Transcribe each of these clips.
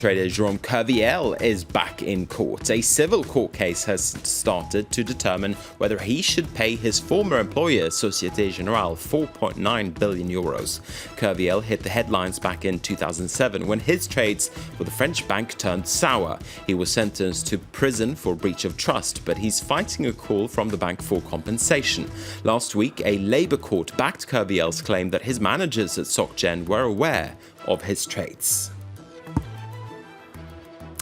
Trader Jerome Kerviel is back in court. A civil court case has started to determine whether he should pay his former employer, Société Générale, 4.9 billion euros. Kerviel hit the headlines back in 2007 when his trades with the French bank turned sour. He was sentenced to prison for breach of trust, but he's fighting a call from the bank for compensation. Last week, a Labour court backed Kerviel's claim that his managers at SocGen were aware of his trades.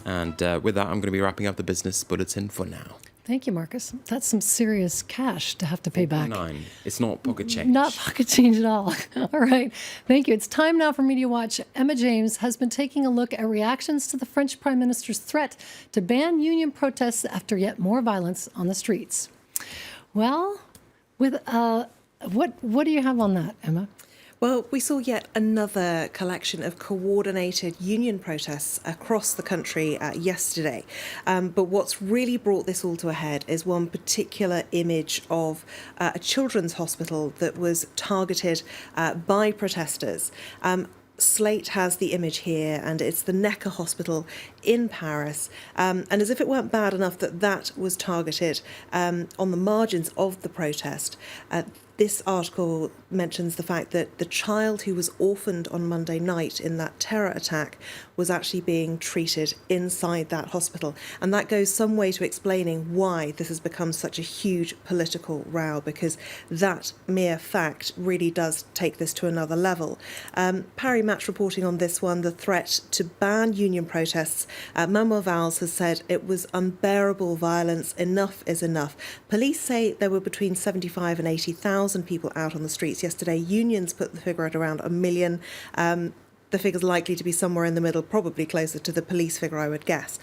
And with that, I'm going to be wrapping up the business bulletin for now. Thank you, Marcus. That's some serious cash to have to pay back. 9. It's not pocket change. Not pocket change at all. All right. Thank you. It's time now for MediaWatch. Emma James has been taking a look at reactions to the French Prime Minister's threat to ban union protests after yet more violence on the streets. Well, with what do you have on that, Emma? Well, we saw yet another collection of coordinated union protests across the country yesterday. But what's really brought this all to a head is one particular image of a children's hospital that was targeted by protesters. Slate has the image here, and it's the Necker Hospital in Paris. And as if it weren't bad enough that was targeted on the margins of the protest, this article mentions the fact that the child who was orphaned on Monday night in that terror attack was actually being treated inside that hospital. And that goes some way to explaining why this has become such a huge political row, because that mere fact really does take this to another level. Paris Match reporting on this one, the threat to ban union protests. Manuel Valls has said it was unbearable violence. Enough is enough. Police say there were between 75 and 80,000 people out on the streets yesterday. Unions put the figure at around 1 million. The figure's likely to be somewhere in the middle, probably closer to the police figure, I would guess.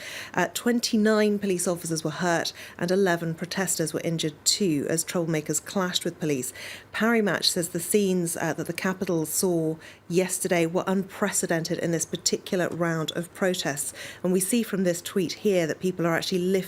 29 police officers were hurt and 11 protesters were injured too as troublemakers clashed with police. Paris Match says the scenes that the capital saw yesterday were unprecedented in this particular round of protests. And we see from this tweet here that people are actually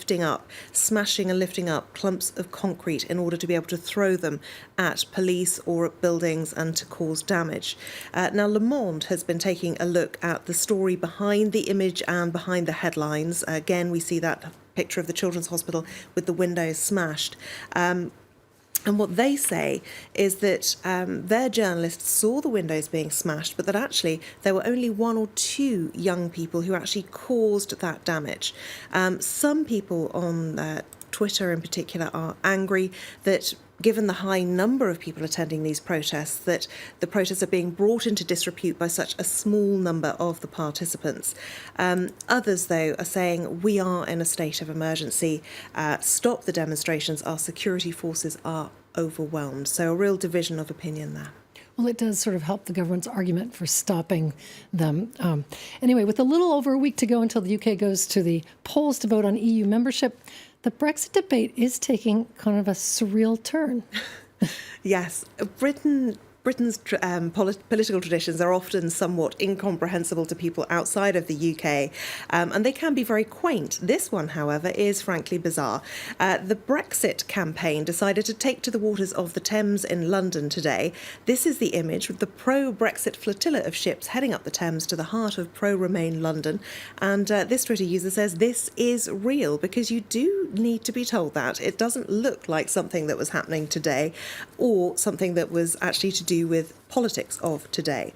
smashing and lifting up clumps of concrete in order to be able to throw them at police or at buildings and to cause damage. Now, Le Monde has been taking a look at the story behind the image and behind the headlines. Again, we see that picture of the children's hospital with the windows smashed. And what they say is that their journalists saw the windows being smashed, but that actually there were only 1 or 2 young people who actually caused that damage. Some people on Twitter in particular are angry that given the high number of people attending these protests, that the protests are being brought into disrepute by such a small number of the participants. Others, though, are saying we are in a state of emergency. Stop the demonstrations. Our security forces are overwhelmed. So a real division of opinion there. Well, it does sort of help the government's argument for stopping them. Anyway, with a little over a week to go until the UK goes to the polls to vote on EU membership, the Brexit debate is taking kind of a surreal turn. Yes, Britain's political traditions are often somewhat incomprehensible to people outside of the UK, and they can be very quaint. This one, however, is frankly bizarre. The Brexit campaign decided to take to the waters of the Thames in London today. This is the image with the pro-Brexit flotilla of ships heading up the Thames to the heart of pro-Remain London. And this Twitter user says this is real, because you do need to be told that. It doesn't look like something that was happening today or something that was actually to do with politics of today.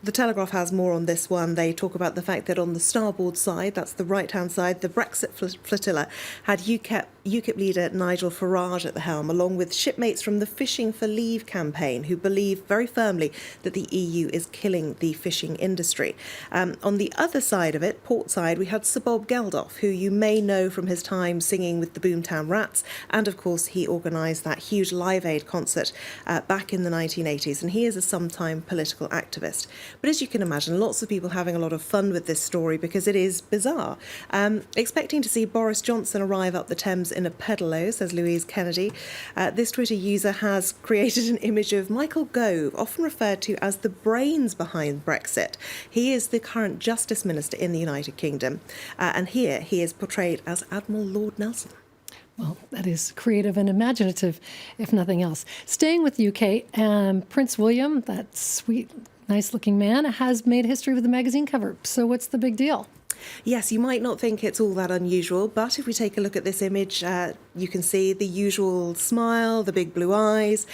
The Telegraph has more on this one. They talk about the fact that on the starboard side, that's the right-hand side, the Brexit flotilla had UKIP leader Nigel Farage at the helm, along with shipmates from the Fishing for Leave campaign, who believe very firmly that the EU is killing the fishing industry. On the other side of it, port side, we had Sir Bob Geldof, who you may know from his time singing with the Boomtown Rats, and of course he organised that huge Live Aid concert back in the 1980s, and he is a sometime political activist. But as you can imagine, lots of people having a lot of fun with this story because it is bizarre. Expecting to see Boris Johnson arrive up the Thames in a pedalo, says Louise Kennedy. This Twitter user has created an image of Michael Gove, often referred to as the brains behind Brexit. He is the current Justice Minister in the United Kingdom. And here he is portrayed as Admiral Lord Nelson. Well, that is creative and imaginative, if nothing else. Staying with the UK, Prince William, that sweet Nice-looking man has made history with the magazine cover. So what's the big deal? Yes, you might not think it's all that unusual, but if we take a look at this image, you can see the usual smile, the big blue eyes.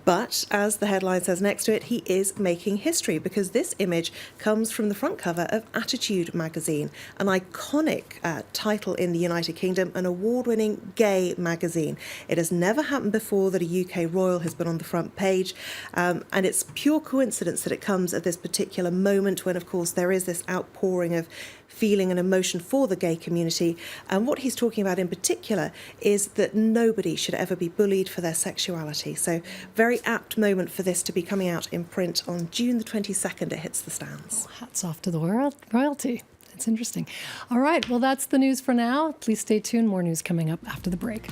But as the headline says next to it, he is making history because this image comes from the front cover of Attitude magazine, an iconic title in the United Kingdom, an award-winning gay magazine. It has never happened before that a UK royal has been on the front page, and it's pure coincidence that it comes at this particular moment when, of course, there is this outpouring of feeling and emotion for the gay community. And what he's talking about in particular is that nobody should ever be bullied for their sexuality. So very apt moment for this to be coming out in print on June the 22nd. It hits the stands. Oh, hats off to the royalty. It's interesting. All right, well, that's the news for now. Please stay tuned. More news coming up after the break.